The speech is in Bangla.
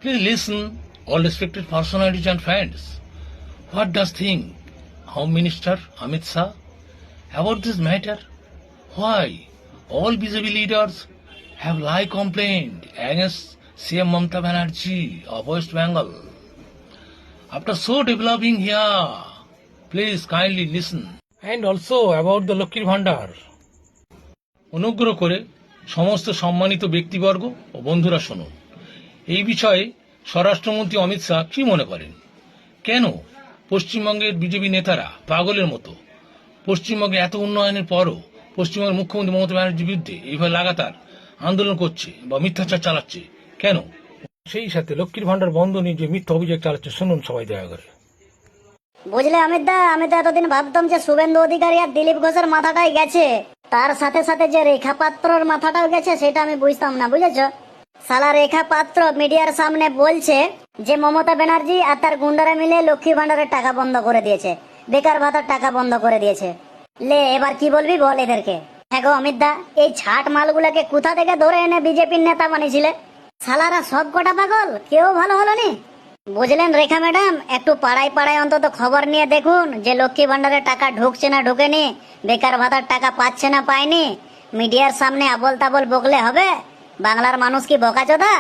Please listen, all respected personalities and friends. What does think Home Minister Amit Shah about this matter? Why all BJP leaders have live complained against CM Mamata Banerjee of West Bengal? After so developing here, please kindly listen. And also about the Lokkir Bhandar. অনুগ্রহ করে সমস্ত সম্মানিত ব্যক্তিবর্গ ও বন্ধুরা শুনুন। এই বিষয়ে স্বরাষ্ট্রমন্ত্রী অমিত শাহ কি মনে করেন? কেন পশ্চিমবঙ্গের বিজেপি নেতারা পাগলের মতো পশ্চিমবঙ্গে এত উন্নয়নের পরও পশ্চিমবঙ্গের মুখ্যমন্ত্রী মমতা ব্যানার্জির বিরুদ্ধে এইভাবে লাগাতার আন্দোলন করছে বা মিথ্যাচার চালাচ্ছে কেন? সেই সাথে লক্ষ্মীর ভান্ডার বন্ধ নিয়ে যে মিথ্যা অভিযোগ চালাচ্ছে শুনুন সবাই দয়া করে। বুঝলে অমিত দা, আমি তো এতদিন ভাবতাম যে শুভেন্দু অধিকারী আর দিলীপ ঘোষের মাথাটাই গেছে, তার সাথে সাথে যে রেখা পাত্রর মাথাটাও গেছে সেটা আমি বুঝতাম না, বুঝেছো? সালা রেখা পাত্র মিডিয়ার সামনে বলছে যে মমতা ব্যানার্জি আর তার গুন্ডারা মিলে লক্ষ্মী ভান্ডারের টাকা বন্ধ করে দিয়েছে, বেকার ভাতার টাকা বন্ধ করে দিয়েছে। লে এবার কি বলবি বল এদেরকে। হ্যাঁ গো অমিত দা, এই ছাট মালগুলাকে কোথা থেকে ধরে এনে বিজেপির নেতা বানিয়েছিলে? সালারা সব কটা পাগল, কেউ ভালো হলো নি। বুঝলেন রেখা ম্যাডাম, একটু পাড়ায় পাড়ায় অন্তত খবর নিয়ে দেখুন যে লক্ষ্মী ভান্ডারের টাকা ঢুকছে না ঢুকেনি, বেকার ভাতার টাকা পাচ্ছে না পায়নি। মিডিয়ার সামনে আবল তাবল বকলে হবে? বাংলার মানুষ কি বোকাচোদা?